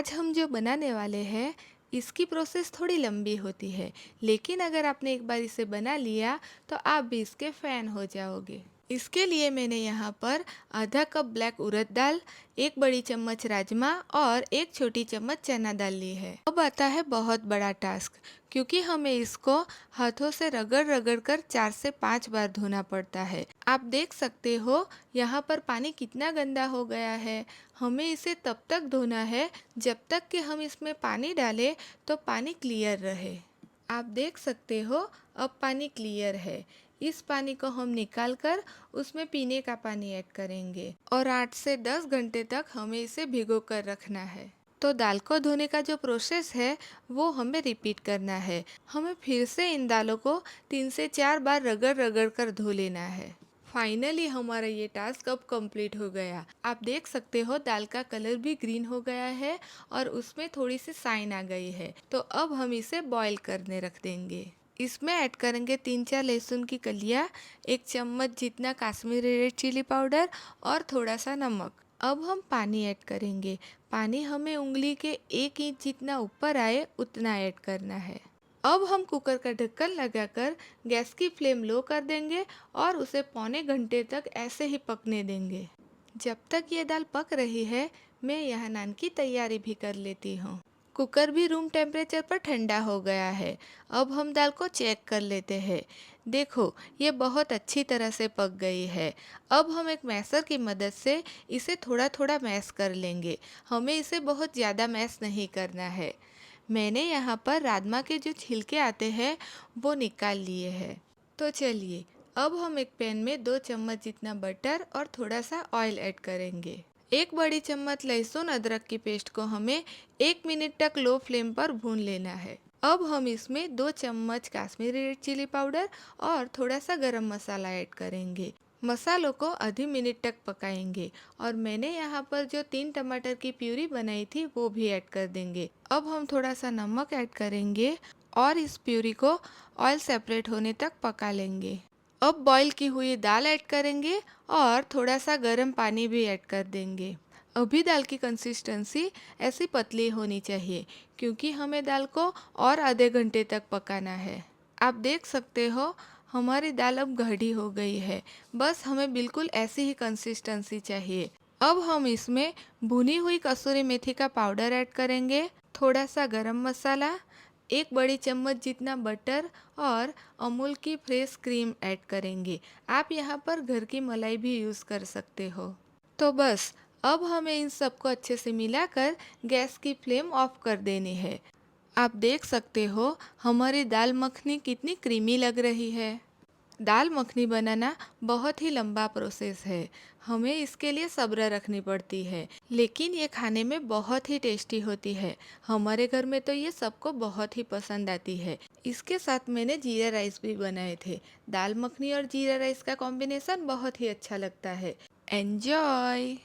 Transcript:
आज हम जो बनाने वाले हैं इसकी प्रोसेस थोड़ी लंबी होती है, लेकिन अगर आपने एक बार इसे बना लिया तो आप भी इसके फैन हो जाओगे। इसके लिए मैंने यहाँ पर आधा कप ब्लैक उड़द दाल, एक बड़ी चम्मच राजमा और एक छोटी चम्मच चना दाल ली है। अब आता है बहुत बड़ा टास्क, क्योंकि हमें इसको हाथों से रगड़ रगड़ कर 4 से 5 बार धोना पड़ता है। आप देख सकते हो यहाँ पर पानी कितना गंदा हो गया है। हमें इसे तब तक धोना है जब तक कि हम इसमें पानी डालें तो पानी क्लियर रहे। आप देख सकते हो अब पानी क्लियर है। इस पानी को हम निकाल कर उसमें पीने का पानी ऐड करेंगे और 8 से 10 घंटे तक हमें इसे भिगो कर रखना है। तो दाल को धोने का जो प्रोसेस है वो हमें रिपीट करना है। हमें फिर से इन दालों को 3 से 4 बार रगड़ रगड़ कर धो लेना है। फाइनली हमारा ये टास्क अब कंप्लीट हो गया। आप देख सकते हो दाल का कलर भी ग्रीन हो गया है और उसमें थोड़ी सी साइन आ गई है। तो अब हम इसे बॉईल करने रख देंगे। इसमें ऐड करेंगे 3-4 लहसुन की कलियां, 1 चम्मच जितना काश्मीरी रेड चिली पाउडर और थोड़ा सा नमक। अब हम पानी ऐड करेंगे। पानी हमें उंगली के 1 इंच जितना ऊपर आए उतना ऐड करना है। अब हम कुकर का ढक्कन लगाकर गैस की फ्लेम लो कर देंगे और उसे पौने घंटे तक ऐसे ही पकने देंगे। जब तक ये दाल पक रही है मैं यहाँ नान की तैयारी भी कर लेती हूँ। कुकर भी रूम टेम्परेचर पर ठंडा हो गया है। अब हम दाल को चेक कर लेते हैं। देखो ये बहुत अच्छी तरह से पक गई है। अब हम एक मैसर की मदद से इसे थोड़ा थोड़ा मैश कर लेंगे। हमें इसे बहुत ज़्यादा मैश नहीं करना है। मैंने यहाँ पर राजमा के जो छिलके आते हैं वो निकाल लिए हैं। तो चलिए अब हम एक पैन में 2 चम्मच जितना बटर और थोड़ा सा ऑयल ऐड करेंगे। एक बड़ी चम्मच लहसुन अदरक की पेस्ट को हमें 1 मिनट तक लो फ्लेम पर भून लेना है। अब हम इसमें 2 चम्मच काश्मीरी रेड चिली पाउडर और थोड़ा सा गरम मसाला ऐड करेंगे। मसालों को आधी मिनट तक पकाएंगे और मैंने यहाँ पर जो 3 टमाटर की प्यूरी बनाई थी वो भी ऐड कर देंगे। अब हम थोड़ा सा नमक ऐड करेंगे और इस प्यूरी को ऑयल सेपरेट होने तक पका लेंगे। अब बॉईल की हुई दाल ऐड करेंगे और थोड़ा सा गर्म पानी भी ऐड कर देंगे। अभी दाल की कंसिस्टेंसी ऐसी पतली होनी चाहिए, क्योंकि हमें दाल को और आधे घंटे तक पकाना है। आप देख सकते हो हमारी दाल अब गाढ़ी हो गई है। बस हमें बिल्कुल ऐसी ही कंसिस्टेंसी चाहिए। अब हम इसमें भुनी हुई कसूरी मेथी का पाउडर ऐड करेंगे, थोड़ा सा गरम मसाला, 1 बड़ी चम्मच जितना बटर और अमूल की फ्रेश क्रीम ऐड करेंगे। आप यहाँ पर घर की मलाई भी यूज़ कर सकते हो। तो बस अब हमें इन सबको अच्छे से मिलाकर गैस की फ्लेम ऑफ कर देनी है। आप देख सकते हो हमारी दाल मखनी कितनी क्रीमी लग रही है। दाल मखनी बनाना बहुत ही लंबा प्रोसेस है। हमें इसके लिए सब्र रखनी पड़ती है, लेकिन ये खाने में बहुत ही टेस्टी होती है। हमारे घर में तो ये सबको बहुत ही पसंद आती है। इसके साथ मैंने जीरा राइस भी बनाए थे। दाल मखनी और जीरा राइस का कॉम्बिनेशन बहुत ही अच्छा लगता है। एन्जॉय!